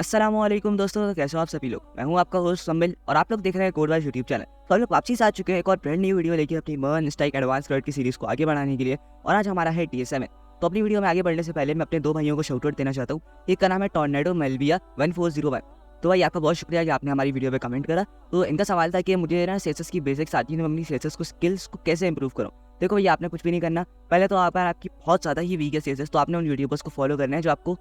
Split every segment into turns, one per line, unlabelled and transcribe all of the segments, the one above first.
अस्सलामुअलैकुम दोस्तों, तो कैसे हो आप सभी लोग। मैं हूं आपका होस्ट सम्मिल और आप लोग देख रहे हैं कोडवाइज यूट्यूब चैनल। तो हम लोग वापसी से आ चुके हैं एक और ब्रांड न्यू वीडियो लेके अपनी मर्न स्ट्राइक एडवांस कर्ड की सीरीज को आगे बढ़ाने के लिए। और आज हमारा है TSM। तो अपनी वीडियो में आगे बढ़ने से पहले मैं अपने दो भाइयों को शाउट आउट देना चाहता हूँ। एक का नाम है टॉर्नेडो मेल्विया 1401। तो भाई आपका बहुत शुक्रिया कि आपने हमारी वीडियो पे कमेंट करा। तो इनका सवाल था कि मुझे ना सेसेस की बेसिक्स आती है, मैं अपनी सेसेस को स्किल्स को कैसे इंप्रूव करूँ। देखो भैया, आपने कुछ भी नहीं करना। पहले तो आपकी बहुत ज़्यादा ही वीक है सेसेस, तो आपने उन यूट्यूबर्स को फॉलो करना है जो आपको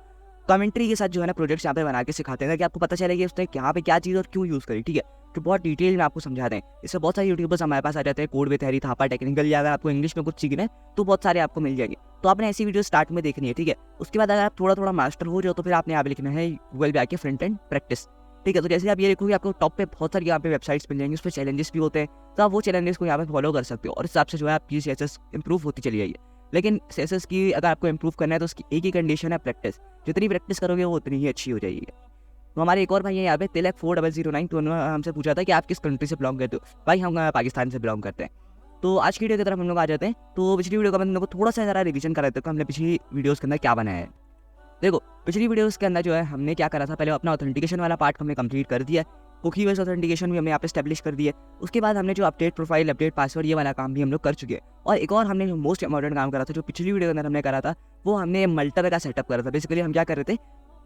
कमेंट्री के साथ जो है ना प्रोजेक्ट्स यहाँ पे बना के सिखाते हैं कि आपको पता चले कि उसने यहाँ पे क्या चीज़ और क्यों यूज़ करी। ठीक है, तो बहुत डिटेल में आपको समझाते हैं। इससे बहुत सारे यूट्यूबर्स हमारे पास आ जाते हैं, code with Harry Thapa technical, या अगर आपको इंग्लिश में कुछ सीखना है तो बहुत सारे आपको मिल जाएंगे। तो आपने ऐसी वीडियो स्टार्ट में देखनी है। ठीक है, उसके बाद अगर आप थोड़ा थोड़ा मास्टर हो जाओ तो फिर आपने यहाँ पे लिखना है गूगल पे आके फ्रंट एंड प्रैक्टिस। ठीक है, तो जैसे आप ये देखोगे आपको टॉप पे बहुत सारी यहाँ पे वेबसाइट्स मिल जाएंगी, उस पर चैलेंजेस भी होते हैं। तो आप वो चैलेंजेस को यहाँ पे फॉलो कर सकते हो और इस हिसाब से जो है आपकी CSS इंप्रूव होती चली जाएगी। लेकिन CSS की अगर आपको इंप्रूव करना है तो उसकी एक ही कंडीशन है, प्रैक्टिस। जितनी प्रैक्टिस करोगे वो उतनी ही अच्छी हो जाएगी। तो हमारे एक और भाई है यहाँ पे तिलक 4009, तो उन्होंने हमसे पूछा था कि आप किस कंट्री से बिलोंग करते हो। भाई हम पाकिस्तान से बिलोंग करते हैं। तो आज की वीडियो की तरफ हम लोग आ जाते हैं। तो पिछली वीडियो का मैं तुम लोग को थोड़ा सा ज़रा रिवीजन करा देता हूँ, हमने पिछली वीडियोज़ के अंदर क्या बनाया है। देखो, पिछली वीडियोस के अंदर जो है हमने क्या करा था, पहले अपना ऑथेंटिकेशन वाला पार्ट हमने कंप्लीट कर दिया है। कुकी बेस्ड ऑथेंटिकेशन भी हमने यहाँ पे स्टैब्लिश कर दिया है। उसके बाद हमने जो अपडेट प्रोफाइल, अपडेट पासवर्ड, ये वाला काम भी हम लोग कर चुके हैं। और एक और हमने जो मोस्ट इंपॉर्टेंट काम करा था, जो पिछली वीडियो के अंदर हमने करा था, वो हमने मल्टर का सेटअप करा था। बेसिकली हम क्या कर रहे थे,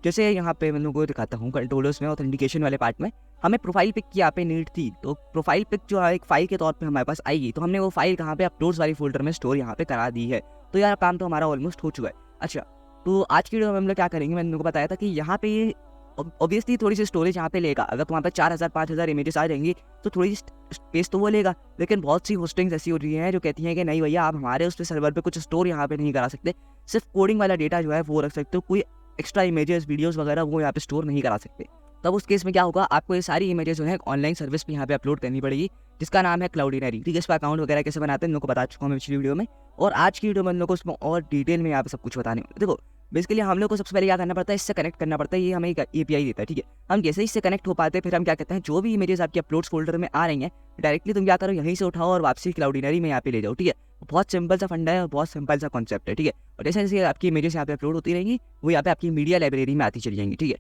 जैसे यहाँ पे मैं लोगों को दिखाता हूँ कंट्रोलर्स में ऑथेंटिकेशन वाले पार्ट में हमें प्रोफाइल पिक की यहाँ पे नीड थी। तो प्रोफाइल पिक जो है एक फाइल के तौर पे हमारे पास आएगी, तो हमने वो फाइल कहाँ पे अपलोड्स वाली फोल्डर में स्टोर यहाँ पे करा दी है। तो यार काम तो हमारा ऑलमोस्ट हो चुका है। अच्छा, तो आज की वीडियो में हम लोग क्या करेंगे, मैंने उनको बताया था कि यहाँ पे ये ऑब्वियसली थोड़ी सी स्टोरेज यहाँ पे लेगा। अगर तुम्हारे पास 4000-5000 इमेजेस आ जाएंगी तो थोड़ी स्पेस तो वो लेगा। लेकिन बहुत सी होस्टिंग्स ऐसी हो रही हैं जो कहती हैं कि नहीं भैया, आप हमारे उस पर सर्वर पे कुछ स्टोर यहाँ पे नहीं करा सकते, सिर्फ कोडिंग वाला डेटा जो है वो रख सकते हो, कोई एक्स्ट्रा इमेजेस वीडियोस वगैरह वो यहाँ पे स्टोर नहीं करा सकते। तब उस केस में क्या होगा, आपको ये सारी इमेजेस जो है ऑनलाइन सर्विस पे यहाँ पे अपलोड करनी पड़ेगी, जिसका नाम है क्लाउडिनरी। ठीक है, इस पर अकाउंट वगैरह कैसे बनाते हैं लोगों को बता चुका हूँ मैं पिछली वीडियो में। और आज की वीडियो में लोगों को उसमें और डिटेल में यहाँ पे सब कुछ बताने। देखो बेसिकली हम लोग को सबसे पहले क्या करना पड़ता है, इससे कनेक्ट करना पड़ता है। ये हमें एक API देता है। ठीक है, हम जैसे ही इससे कनेक्ट हो पाते हैं फिर हम क्या कहते हैं, जो भी इमेजेस आपकी अपलोड्स फोल्डर में आ रही हैं डायरेक्टली तुम क्या करो, यहीं से उठाओ और वापसी क्लाउडिनरी में यहाँ पे ले जाओ। ठीक है, बहुत सिंपल सा फंडा है और बहुत सिंपल सा कॉन्सेप्ट है। ठीक है, और जैसे जैसे आपकी इमेजेस यहाँ पे अपलोड होती रहेंगी वो यहाँ पे आपकी मीडिया लाइब्रेरी में आती चली जाएंगी। ठीक है,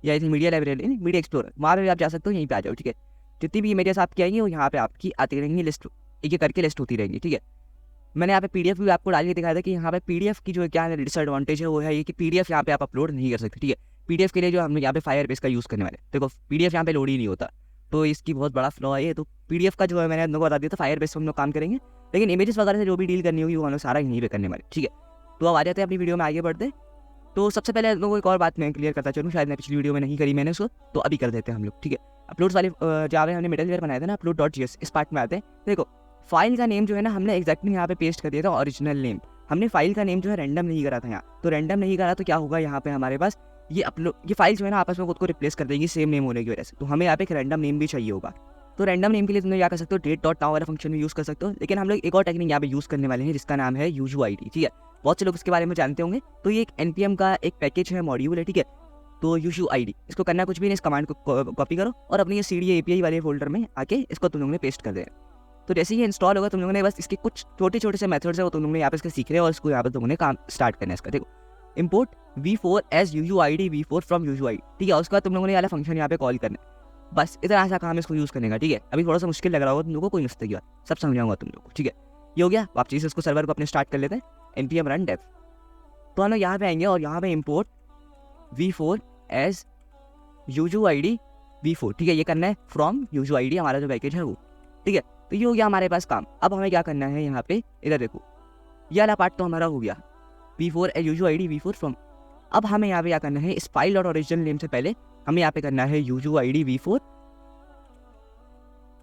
या इस मीडिया लाइब्रेरी नहीं, मीडिया एक्सप्लोरर, वहाँ पे भी आप जा सकते हो, यहीं पे आ जाओ। ठीक है, जितनी भी इमेजेस आपकी आएंगी वो यहाँ पे आपकी आती रहेंगी, लिस्ट एक एक करके लिस्ट होती रहेंगी। ठीक है, मैंने यहाँ पे PDF भी आपको डाल के दिखाया था कि यहाँ पे PDF की जो क्या डिसएडवांटेज है वो है ये कि PDF यहाँ पे आप अपलोड नहीं कर सकते। ठीक है, PDF के लिए जो हम यहाँ पे फायरबेस का यूज़ करने वाले, देखो PDF यहाँ पे लोड ही नहीं होता, तो इसकी बहुत बड़ा फ्लॉ है ये। तो PDF का जो है मैंने लोगों को बता दिया था, फायरबेस हम लोग काम करेंगे, लेकिन इमेजेस वगैरह से जो भी डील करनी होगी वो हम लोग सारा यहीं पे करने वाले। ठीक है, तो अब आ जाते हैं अपनी वीडियो में आगे बढ़ते। तो सबसे पहले लोगों को एक और बात मैं क्लियर करता चलूँ, शायद मैं पिछली वीडियो में नहीं करी मैंने उसको, तो अभी कर देते हैं हम लोग। ठीक है, अपलोड्स वाले जावा हमने मिडल लेयर बनाया था ना, upload.js, इस पार्ट में आते हैं। देखो फाइल का नेम जो है ना हमने एक्जैक्टली यहाँ पे पेस्ट कर दिया था, ओरिजिनल नेम। हमने फाइल का नेम जो है रैंडम नहीं करा था यहाँ, तो रैंडम नहीं करा तो क्या होगा, यहाँ पे हमारे पास ये फाइल जो है ना आपस में खुद को रिप्लेस कर देगी सेम नेम होने की वजह से। तो हमें यहाँ पे एक रैंडम नेम भी चाहिए होगा। तो रैंडम नेम के लिए तुम क्या कर सकते हो, date.now वाला फंक्शन भी यूज़ कर सकते हो। लेकिन हम लोग एक और टेक्निक यहाँ पे यूज़ करने वाले हैं जिसका नाम है UUID। ठीक है, बहुत से लोग इसके बारे में जानते होंगे। तो ये एक NPM का एक पैकेज है, मॉड्यूल है। ठीक है, तो UUID इसको करना कुछ भी नहीं, इस कमांड को कॉपी करो और अपनी ये CD API वाले फोल्डर में आके इसको तुम लोगों ने पेस्ट कर देना। तो जैसे ही इंस्टॉल होगा तुम लोगों ने बस इसके कुछ छोटे छोटे से मेथड्स है वो तुम लोगों ने यहाँ पे इसके सीख रहे हैं और इसको यहाँ पे तुम लोगों ने काम स्टार्ट करना है इसका। देखो import v4 as UUID v4 from UUID। ठीक है, उसके बाद तुम लोगों ने वाला फंक्शन यहाँ पे कॉल करना है। बस इतना सा काम इसको यूज़ करने का। ठीक है, अभी थोड़ा सा मुश्किल लग रहा होगा तुम लोगों को, कोई मस्ती की बात, सब समझाऊंगा तुम लोग को। ठीक है, ये हो गया। वापसी से इसको सर्वर को अपने स्टार्ट कर लेते हैं, npm run dev। तो हम लोग यहाँ पे आएंगे और यहाँ पे import v4 as UUID v4। ठीक है, ये करना है फ्रॉम UUID, हमारा जो पैकेज है वो। ठीक है, तो ये हो गया हमारे पास काम। अब हमें क्या करना है, यहाँ पे इधर देखो ये वाला पार्ट तो हमारा हो गया, v4 UUID v4 फ्रॉम। अब हमें यहाँ पे क्या करना है, इस फाइल और ओरिजिनल नेम से पहले हमें यहाँ पे करना है UUID v4।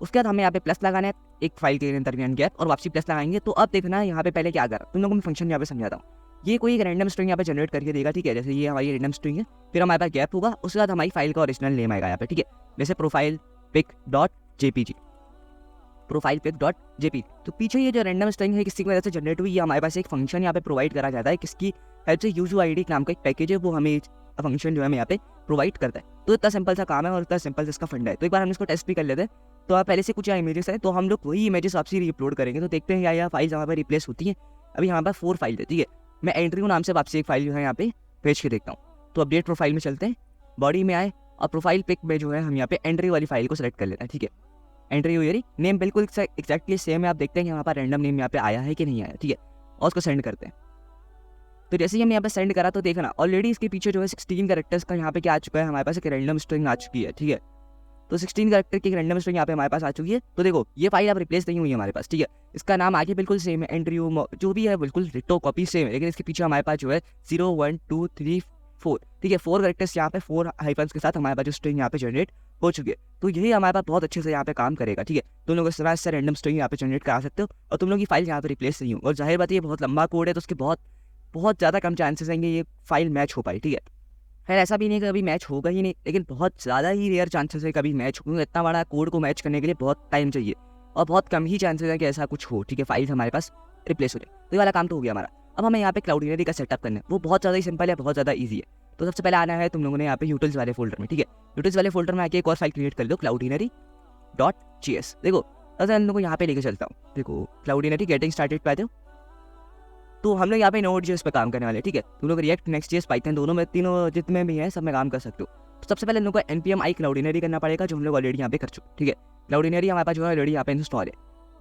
उसके बाद हमें यहाँ पे प्लस लगाना है, एक फाइल के दरमियान गैप, और वापसी प्लस लगाएंगे। तो अब देखना यहाँ पे पहले क्या करा, तुम लोगों को मैं फंक्शन यहाँ पे समझाता हूँ। ये कोई एक रैंडम स्ट्रिंग यहाँ पे जनरेट करके देगा। ठीक है, जैसे ये हमारी रैंडम स्ट्रिंग है, फिर हमारे पास गैप होगा, उसके बाद हमारी फाइल का ओरिजिनल नेम आएगा यहाँ पे। ठीक है, जैसे प्रोफाइल pic.jpg, प्रोफाइल pic.jpg। तो पीछे ये जो रैंडम स्ट्रिंग है किसकी वजह से जनरेट हुई, ये हमारे पास एक फंक्शन यहाँ पे प्रोवाइड करा जाता है, किसकी हेल्प से, UUID नाम का एक पैकेज है, वो हमें फंक्शन जो है यहाँ पे प्रोवाइड करता है। तो इतना सिंपल सा काम है और इतना सिंपल से इसका फंडा है। तो एक बार हम इसको टेस्ट भी कर लेते हैं। तो आप पहले से कुछ यहाँ इमेजेस है, तो हम लोग वही इमेजेस आपसे रीअपलोड करेंगे। तो देखते हैं यहाँ फाइल्स हमारे पे रिप्लेस होती हैं। अभी हमारे पास 4 फाइल है। ठीक है, मैं एंट्री नाम से वापसी एक फाइल जो है यहाँ पे भेज के देखता हूँ। तो अपडेट प्रोफाइल में चलते हैं, बॉडी में आए और प्रोफाइल पिक में जो है हम यहाँ पे एंट्री वाली फाइल को सेलेक्ट कर लेते हैं, ठीक है। एंट्री हुई यारी नेम बिल्कुल एक्जैक्टली सेम है, आप देखते हैं कि यहाँ पर रैंडम नेम यहाँ पे आया है कि नहीं आया, ठीक है। और उसको सेंड करते हैं। तो जैसे ही हम यहाँ पे सेंड करा तो देखना ऑलरेडी इसके पीछे जो है 16 कैरेक्टर्स का यहाँ पे क्या आ चुका है, हमारे पास एक रैंडम स्ट्रिंग आ चुकी है, ठीक है। तो 16 कैरेक्टर की रैंडम स्ट्रिंग यहाँ पे हमारे पास आ चुकी है। तो देखो ये फाइल अब रिप्लेस नहीं हुई है हमारे पास, ठीक है। इसका नाम आगे बिल्कुल सेम है, एंट्री जो भी है बिल्कुल डिटो कॉपी सेम है, लेकिन इसके पीछे हमारे पास जो है 0 1 2 3 4, ठीक है, 4 कैरेक्टर्स यहाँ पे 4 हाइफन्स के साथ हमारे पास जो स्ट्रिंग यहाँ पे जनरेट हो चुकी है। तो यही हमारे पास बहुत अच्छे से यहाँ पे काम करेगा, ठीक है। तुम लोग इस तरह से रैंडम स्ट्रिंग यहाँ पे जनरेट करा सकते हो और तुम लोग की फाइल यहाँ पे रिप्लेस नहीं हो। और जाहिर बात ये बहुत लंबा कोड है तो उसके बहुत ज़्यादा कम चांसेस हैं ये फाइल मैच हो पाई, ठीक है। खैर ऐसा भी नहीं कि कभी मैच होगा ही नहीं, लेकिन बहुत ज़्यादा ही रेयर चांसेस है कभी मैच होगा। इतना बड़ा कोड को मैच करने के लिए बहुत टाइम चाहिए और बहुत कम ही चांसेस है कि ऐसा कुछ हो, ठीक है, फाइल हमारे पास रिप्लेस हो जाए। तो ये वाला काम तो हो गया हमारा। अब हमें यहाँ पे क्लाउडिनरी का सेटअप करना है, वो बहुत ज़्यादा ही सिंपल है, बहुत ज़्यादा ईजी है। तो सबसे पहले आना है तुम लोगों ने यहाँ पे यूटिल्स वाले फोल्डर में, ठीक है। यूटिल्स वाले फोल्डर में आके एक और फाइल क्रिएट कर लो, cloudinary.js। देखो अगर हम लोग को यहाँ पे लेके चलता हूँ, देखो क्लाउडिनरी गेटिंग स्टार्टेड पे आते हो। तो हम लोग यहाँ पे Node.js पे काम करने वाले, ठीक है। तुम लोग रिएक्ट, नेक्स्ट.js, पाइथन दोनों में, तीनों जितने भी हैं सब में काम कर सकते हो। तो सबसे पहले हम लोग को npm i क्लाउडिनरी करना पड़ेगा, जो हम लोग ऑलरेडी यहाँ पे कर चुके, ठीक है। क्लाउडिनरी हमारे पास जो है ऑलरेडी यहाँ पे इंस्टॉल है।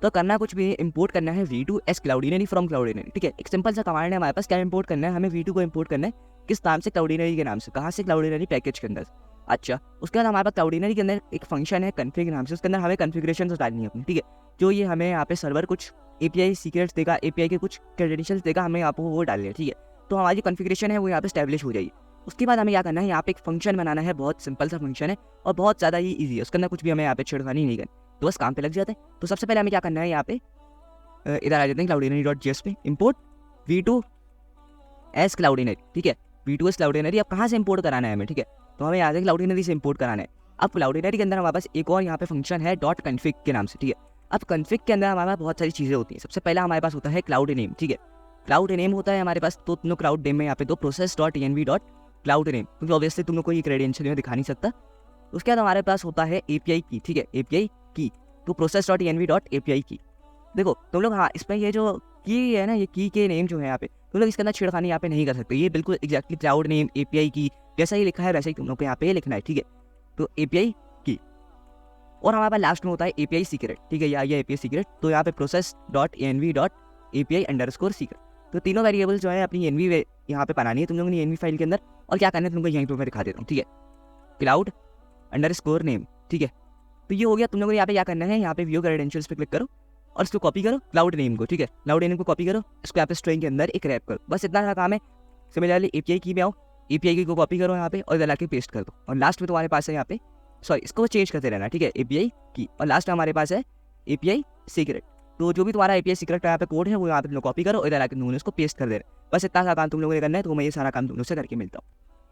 तो करना कुछ भी इंपोर्ट करना है v2s क्लाउडिनरी फ्रॉम क्लाउडिनरी, ठीक है। एक सिंपल सा कमांड है हमारे पास, क्या इंपोर्ट करना है, हमें v2 को इंपोर्ट करना है। किस नाम से? क्लाउडिनरी के नाम से। कहाँ से? क्लाउडिनरी पैकेज के अंदर। अच्छा, उसके बाद हमारे पास क्लाउडिनरी के अंदर एक फंक्शन है कन्फिग नाम से, उसके अंदर हमें कन्फिग्रेशन डालनी है अपनी, ठीक है। जो ये हमें यहाँ पे सर्वर कुछ API सीक्रेट्स देगा, API के कुछ क्रेडेंशियल्स देगा, हमें यहाँ पे वो डालने हैं, ठीक है। तो हमारी कॉन्फ़िगरेशन है वो यहाँ पे स्टैब्लिश हो जाएगी। उसके बाद हमें क्या करना है, यहाँ पे एक फंक्शन बनाना है, बहुत सिंपल सा फंक्शन है और बहुत ज़्यादा ही ईजी है, उसके अंदर कुछ भी हमें यहाँ पे छेड़खानी नहीं करनी, तो बस काम पे लग जाते हैं। तो सबसे पहले हमें क्या करना है, यहाँ पे इधर आ जाते हैं cloudinary.js पे, इम्पोर्ट v2s क्लाउडिनरी, ठीक है। v2s क्लाउडिनरी अब कहाँ से इंपोर्ट कराना है हमें, ठीक है। तो हमें यहाँ से क्लाउडिनरी से इंपोर्ट कराना है। अब क्लाउडिनरी के अंदर हमारे पास एक और यहाँ पे फंक्शन है .config के नाम से, ठीक है। अब कन्फिग के अंदर हमारे पास बहुत सारी चीज़ें होती हैं। सबसे पहला हमारे पास होता है क्लाउड नेम, ठीक है। क्लाउड नेम होता है हमारे पास, तो तुम लोग क्लाउड नेम में यहाँ पे दो process.env.cloud name, क्योंकि ऑब्वियसली तुम लोग को ये क्रेडेंशियल में दिखा नहीं सकता। उसके बाद हमारे पास होता है API की, ठीक है, API की, तो process.env.api की। देखो तुम लोग, हाँ, इसमें ये जो की है ना, ये की के नेम जो है यहाँ पे, तुम लोग इसके अंदर छेड़खानी यहाँ पे नहीं कर सकते। ये बिल्कुल एक्जैक्टली क्लाउड नेम API की जैसा ही लिखा है वैसे ही तुम लोग को यहाँ पे लिखना है, ठीक है। तो API की, और हमारे पास लास्ट में होता है API सीक्रेट, ठीक है, ये API सीक्रेट। तो यहाँ पे process.env.api_secret, तो तीनों वेरिएबल जो है अपनी एनवी यहाँ पे बनानी है तुम लोगों ने एनवी फाइल के अंदर। और क्या करना है तुमको यहीं पे मैं दिखा देता हूँ, ठीक है, cloud_name, ठीक है। तो ये हो गया। तुम लोगों ने यहाँ पे क्या करना है, यहाँ पे व्यू क्रेडेंशियल्स पे क्लिक करो और इसको कॉपी करो, क्लाउड नेम को, ठीक है, क्लाउड नेम को कॉपी करो, इसको यहाँ पे स्ट्रिंग के अंदर एक रैप करो, बस इतना सा काम है। सिमिलरली API की में आओ, API की को कॉपी करो यहाँ पे और इधर लाके पेस्ट कर दो, और लास्ट में तुम्हारे पास है यहाँ पे, सॉरी, इसको चेंज करते रहना, ठीक है, API की, और लास्ट में हमारे पास है API सीक्रेट। तो जो भी तुम्हारा API सीक्रेट का यहाँ पे कोड है वो यहाँ पे तुम लोग कॉपी करो, इधर आके तुम लोग इसको पेस्ट कर देना, बस इतना सा काम तुम लोगों ने करना है। तो मैं ये सारा काम तुम लोग से करके मिलता हूँ।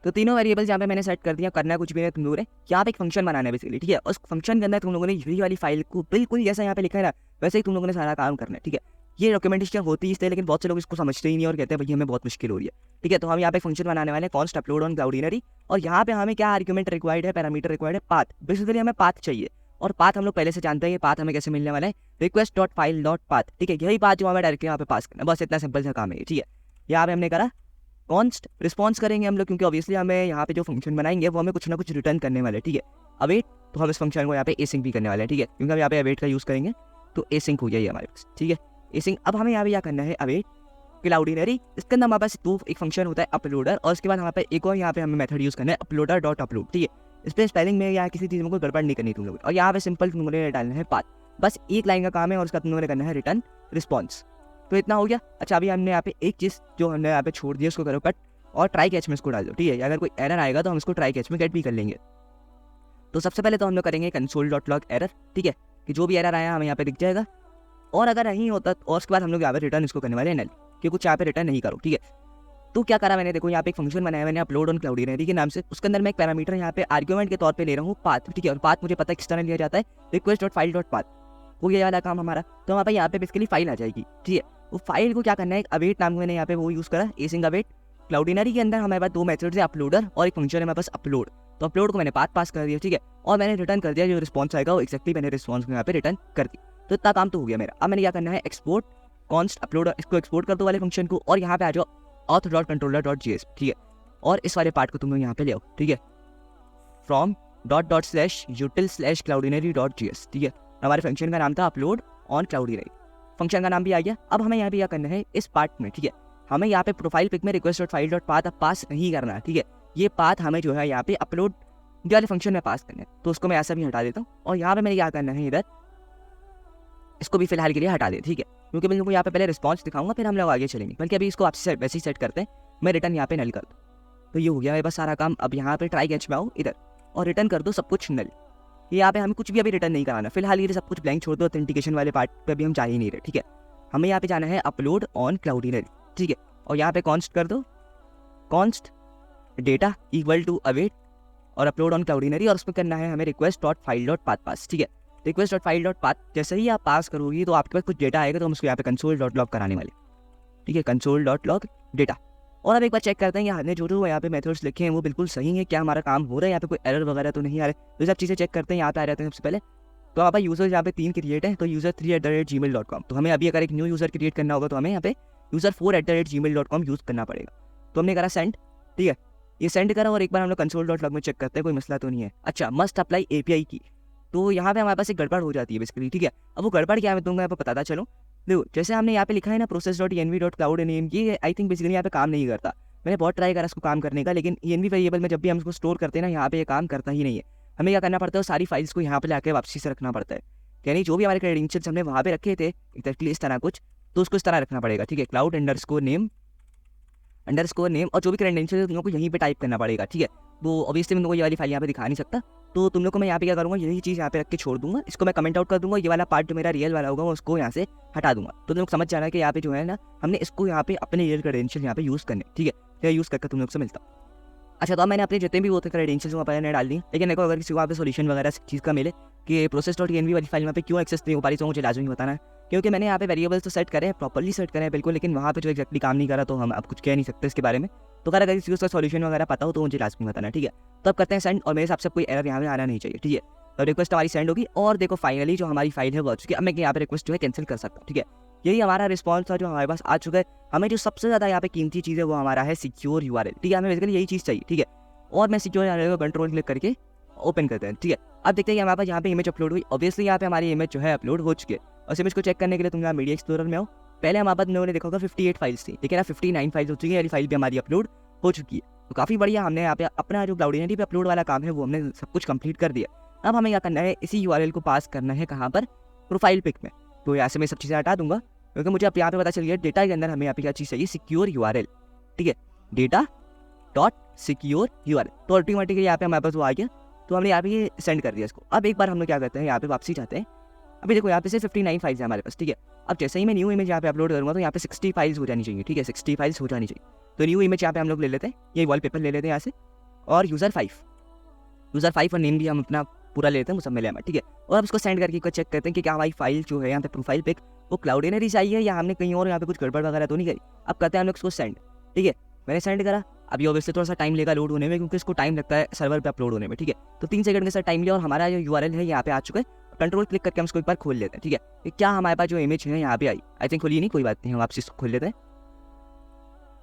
तो तीनों वेरिएबल्स यहाँ पे मैंने सेट कर दिया, करना कुछ भी नहीं तुम लोगों ने, यहाँ पे एक फंक्शन बनाना है बेसिकली, ठीक है। उस फंक्शन के अंदर तुम लोगों ने यही वाली फाइल को बिल्कुल जैसा यहाँ पे लिखा है ना वैसे ही तुम लोगों ने सारा काम करना है, ठीक है। ये डॉक्यूमेंटेशन होती है इसलिए, लेकिन बहुत से लोग इसको समझते ही नहीं और कहते हैं भाई हमें बहुत मुश्किल हो रही है, ठीक है। तो हम यहाँ पे फंक्शन बनाने वाले हैं कॉन्स्ट अपलोड ऑन क्लाउडिनरी, और यहाँ पे हमें क्या आर्ग्यूमेंट रिक्वायर्ड है, पैरामीटर रिक्वायर्ड है, पाथ। बेसिकली हमें पाथ चाहिए, और पाथ हम लोग पहले से जानते हैं, ये पाथ हमें कैसे मिलने वाला है, request.file.path, ठीक है। यही पाथ जो हमें डायरेक्टली यहाँ पे पास करना, बस इतना सिंपल सा काम है, ठीक है। यहाँ पे हमने करा कॉन्स्ट रिस्पॉन्स करेंगे हम लोग, क्योंकि ऑब्वियसली हमें यहाँ पे जो फंक्शन बनाएंगे वो हमें कुछ ना कुछ रिटर्न करने वाले, ठीक है। अवेट, तो हम इस फंक्शन को यहाँ पे एसिंक भी करने वाले हैं, ठीक है, क्योंकि हम यहाँ पे अवेट का यूज़ करेंगे, तो एसिंक हो जाएगी हमारे पास, ठीक है, एसिंक। अब हमें यहाँ पे क्या करना है, अवेट क्लाउडिनरी, इसके अंदर हमारे पास दो एक फंक्शन होता है अपलोडर, और उसके बाद हमारे पास एक और यहाँ पे हमें मेथड यूज़ करना है uploader.upload, ठीक है। इस पर स्पेलिंग में या किसी चीज़ में कोई गड़बड़ नहीं करनी तुम लोग, और यहाँ पे सिंपल तुम लोगों ने डालना है पाथ, बस एक लाइन का काम है, और उसका तुम लोगों ने करना है रिटर्न रिस्पॉन्स। तो इतना हो गया। अच्छा, अभी हमने यहाँ पे एक चीज़ जो हमने यहाँ पे छोड़ दिया उसको करो कट, और ट्राई कैच में इसको डाल दो, ठीक है। अगर कोई एरर आएगा तो हम इसको ट्राई कैच में गेट भी कर लेंगे। तो सबसे पहले तो हम लोग करेंगे console.log एरर, ठीक है, कि जो भी एरर आया हमें यहाँ पे दिख जाएगा, और अगर नहीं होता और उसके बाद हम लोग यहाँ पे रिटर्न इसको करने वाले हैं नल, कि कुछ यहाँ पे रिटर्न नहीं करो, ठीक है। तो क्या करा मैंने, देखो यहाँ पे एक फंक्शन बनाया मैंने अपलोड ऑन क्लाउडिनरी के नाम से, उसके अंदर मैं एक पैरामीटर यहाँ पे आर्ग्यूमेंट के तौर पे ले रहा हूँ पाथ, ठीक है। और पाथ मुझे पता है किस तरह लिया जाता है, request.file.path, वो ये वाला काम हमारा। तो हमारे यहाँ पे बेसिकली फाइल आ जाएगी, ठीक है। वो फाइल को क्या करना है, अवेट नाम मैंने यहाँ पे वो यूज़ करा, एसिंक अवेट। क्लाउडिनरी के अंदर हमारे पास दो मेथड्स है, अपलोडर और एक फंक्शन है हमारे पास अपलोड। तो अपलोड को मैंने पाथ पास कर दिया, ठीक है, और मैंने रिटर्न कर दिया जो रिस्पॉन्स आएगा वो एक्जैक्टली मैंने रिस्पॉन्स को यहाँ पे रिटर्न कर दिया। तो इतना काम तो हो गया मेरा। अब मैंने क्या करना है, एक्सपोर्ट कॉन्स्ट अपलोडर, इसको एक्सपोर्ट कर दो वाले फंक्शन को, और यहाँ पे आ जाओ auth.controller.js, ठीक है, और इस वाले पार्ट को तुम लोग यहाँ पे ले आओ, ठीक है। फ्रॉम ./util/cloudinary.js, ठीक है। हमारे फंक्शन का नाम था अपलोड ऑन क्लाउडिनरी, फंक्शन का नाम भी आ गया। अब हमें यहाँ पे क्या करना है इस पार्ट में, ठीक है, हमें यहाँ पे प्रोफाइल पिक में request.file.path पास नहीं करना है, ठीक है। ये पाथ हमें जो है यहाँ पे अपलोड वाले फंक्शन में पास करना है, तो उसको मैं ऐसा भी हटा देता हूँ। और यहाँ पे मैंने क्या करना है इधर इसको भी फिलहाल के लिए हटा दे, ठीक है, क्योंकि मैं तुमको यहाँ पे पहले रिस्पॉन्स दिखाऊंगा फिर हम लोग आगे चलेंगे। बल्कि अभी इसको आपसे वैसे ही सेट करते हैं, मैं रिटर्न यहाँ पे नल कर दूँ, तो ये हो गया मेरे पास सारा काम। अब यहाँ पे ट्राई कैच में आओ इधर और रिटर्न कर दो सब कुछ नल। ये यहाँ पे हमें कुछ भी अभी रिटर्न नहीं कराना, फिलहाल ये सब कुछ ब्लैंक छोड़ दो, ऑथेंटिकेशन वाले पार्ट पे भी हम जा ही नहीं रहे, ठीक है। हमें यहाँ पे जाना है अपलोड ऑन क्लाउडिनरी, ठीक है, और यहाँ पे कॉन्स्ट कर दो const data equal to await और अपलोड ऑन क्लाउडिनरी, और उसमें करना है हमें request.file.path पास, ठीक है। request.file.path जैसे ही आप पास करोगी तो आपके पास कुछ डेटा आएगा, तो हम उसको यहाँ पे console.log कराने वाले, ठीक है, console.log डेटा। और अब एक बार चेक करते हैं हमने जो यहाँ पे मेथड्स लिखे हैं वो बिल्कुल सही है, क्या हमारा काम हो रहा है, यहाँ पे कोई एरर वगैरह तो नहीं आ रहे, तो सब चीज़ें चेक करते हैं। यहाँ पे आ जाते हैं सबसे पहले, तो यहाँ पर यूजर यहाँ पे 3 क्रिएट है, तो user3@gmail.com, तो हमें अभी अगर एक न्यू यूज़र क्रिएट करना होगा तो हमें यहाँ पे user4@gmail.com यूज़ करना पड़ेगा। तो हमने करा सेंड, ठीक है, ये सेंड करा। और एक बार हम लोग console.log में चेक करते हैं कोई मसला तो नहीं है। अच्छा, मस्ट अप्लाई API की, तो यहाँ पे हमारे पास एक गड़बड़ हो जाती है बेसिकली, ठीक है। अब वो गड़बड़ क्या है मैं तुमको यहाँ पे बताता चलो। देखो जैसे हमने यहाँ पे लिखा है ना process.env.cloud ये आई थिंक बेसिकली यहाँ पे काम नहीं करता। मैंने बहुत ट्राई करा इसको काम करने का, लेकिन env वेरिएबल में जब भी हम इसको स्टोर करते हैं ना यहाँ पे ये काम करता ही नहीं है। हमें क्या करना पड़ता है, सारी फाइल्स को यहाँ पे लाके वापसी से रखना पड़ता है, यानी जो भी हमारे क्रेडेंशियल्स हमने वहाँ पे रखे थे एक्जैक्टली इस तरह कुछ, तो उसको इस तरह रखना पड़ेगा, ठीक है। cloud_name और जो भी क्रेडेंशियल है तुम लोग को यहीं पे टाइप करना पड़ेगा, ठीक है। तो ऑब्वियसली मैं तुमको ये वाली फाइल यहाँ पे दिखा नहीं सकता, तो तुम लोग को मैं यहाँ पे क्या करूँगा, यही चीज़ यहाँ पे रख के छोड़ दूंगा, इसको मैं कमेंट आउट कर दूंगा। ये वाला पार्ट जो मेरा रियल वाला होगा उसको यहाँ से हटा दूंगा, तो तुम लोग समझ जाना कि यहाँ पे जो है ना हमने इसको यहाँ पे अपने रियल क्रेडेंशियल यहाँ पे यूज़ करने, ठीक है। तो यूज़ करके तुम लोग से मिलता हूँ। अच्छा, तो अब मैंने अपने जितने भी वो थे क्रेडेंशियल्स वहाँ पर डाल दिए, लेकिन देखो अगर किसी को यहाँ पे सोल्यूशन वगैरह चीज़ का मिले कि process.env वाली फाइल में पे क्यों एक्सेस नहीं हो पा रही, तो मुझे लाजमी बताना है, क्योंकि मैंने यहाँ पे वेरिएबल्स तो सेट करे हैं, प्रॉपर्ली सेट करे हैं बिल्कुल, लेकिन वहाँ पे जो एक्जैक्टली काम नहीं करा, तो हम अब कुछ कह नहीं सकते इसके बारे में। तो अगर किसी को उसका सोल्यूशन वगैरह पता हो तो मुझे लाजमी बताना, ठीक है। तो अब करते हैं सेंड, और मेरे हिसाब से कोई एरर यहाँ पे आना नहीं चाहिए, ठीक है। तो रिक्वेस्ट हमारी सेंड होगी, और देखो फाइनली जो हमारी फाइल है वो आ चुकी है। अब मैं यहाँ पे रिक्वेस्ट जो है कैंसिल कर सकता हूँ, ठीक है। यही हमारा रिस्पॉन्स था जो हमारे पास आ चुका है। हमें जो सबसे ज़्यादा यहाँ पे कीमती चीज़ है वो हमारा है सिक्योर URL, ठीक है। हमें बेसिकली यही चीज़ चाहिए, ठीक है। और मैं सिक्योर URL को कंट्रोल क्लिक करके ओपन करते हैं, ठीक है। अब देखते हैं कि हमारे पास यहाँ पे इमेज अपलोड हुई। ऑब्वियसली यहाँ पे हमारी इमेज जो है अपलोड हो चुकी है, और इस इमेज को चेक करने के लिए तुम यहाँ मीडिया एक्सप्लोरर में आओ। पहले हमारे पास लोगों ने देखा होगा 58 फाइल्स थी, लेकिन अब 59 फाइल्स हो चुकी है, यानी फाइल भी हमारी अपलोड हो चुकी है। तो काफ़ी बढ़िया, हमने यहाँ पे अपना जो क्लाउडिनरी पे अपलोड वाला काम है वो हमने सब कुछ कंप्लीट कर दिया। अब हमें क्या करना है, इसी URL को पास करना है कहाँ पर, प्रोफाइल पिक में। तो यहाँ से मैं सब चीज़ें हटा दूंगा, क्योंकि मुझे अब यहाँ पे पता चल गया डेटा के अंदर हमें यहाँ पे क्या चीज़ चाहिए, सिक्योर URL, ठीक है, data.secure URL। तो ऑटोमेटिकली यहाँ पे हमारे पास वो आ गया, तो हमने यहाँ पे ये सेंड कर दिया इसको। अब एक बार हम लोग क्या करते हैं, यहाँ पे वापसी जाते हैं। अभी देखो यहाँ पे से 59 फाइल्स है हमारे पास, ठीक है। अब जैसे ही मैं न्यू इमेज यहाँ पे अपलोड करूँगा तो यहाँ पे 60 फाइल्स हो जानी चाहिए, ठीक है, 60 फाइल्स हो जानी चाहिए। तो न्यू इमेज यहाँ पे हम लोग ले लेते हैं, ये वॉलपेपर ले लेते हैं यहाँ से, और यूज़र 5 और नेम भी हम अपना पूरा ले लेते हैं मुसम्मिल अहमद, ठीक है। और अब इसको सेंड करके चेक करते हैं कि क्या हमारी फाइल जो है यहाँ पे प्रोफाइल पिक वो क्लाउडिनरी से आई है या हमने कहीं और यहाँ पे कुछ गड़बड़ वगैरह तो नहीं करी। अब करते हैं हम लोग इसको सेंड, ठीक है। मैंने सेंड करा, अब ये ऑब्वियसली थोड़ा सा टाइम लेगा लोड होने में, क्योंकि इसको टाइम लगता है सर्वर पे अपलोड होने में, ठीक है। तो 3 सेकंड के साथ टाइम लिया, और हमारा जो URL है यहाँ पे आ चुका है। कंट्रोल क्लिक करके हम इसको एक बार खोल लेते हैं, ठीक है। कि क्या हमारे पास जो इमेज है यहाँ पे आई, आई थिंक खोली नहीं, कोई बात नहीं, हम वापस इसको खोल लेते हैं।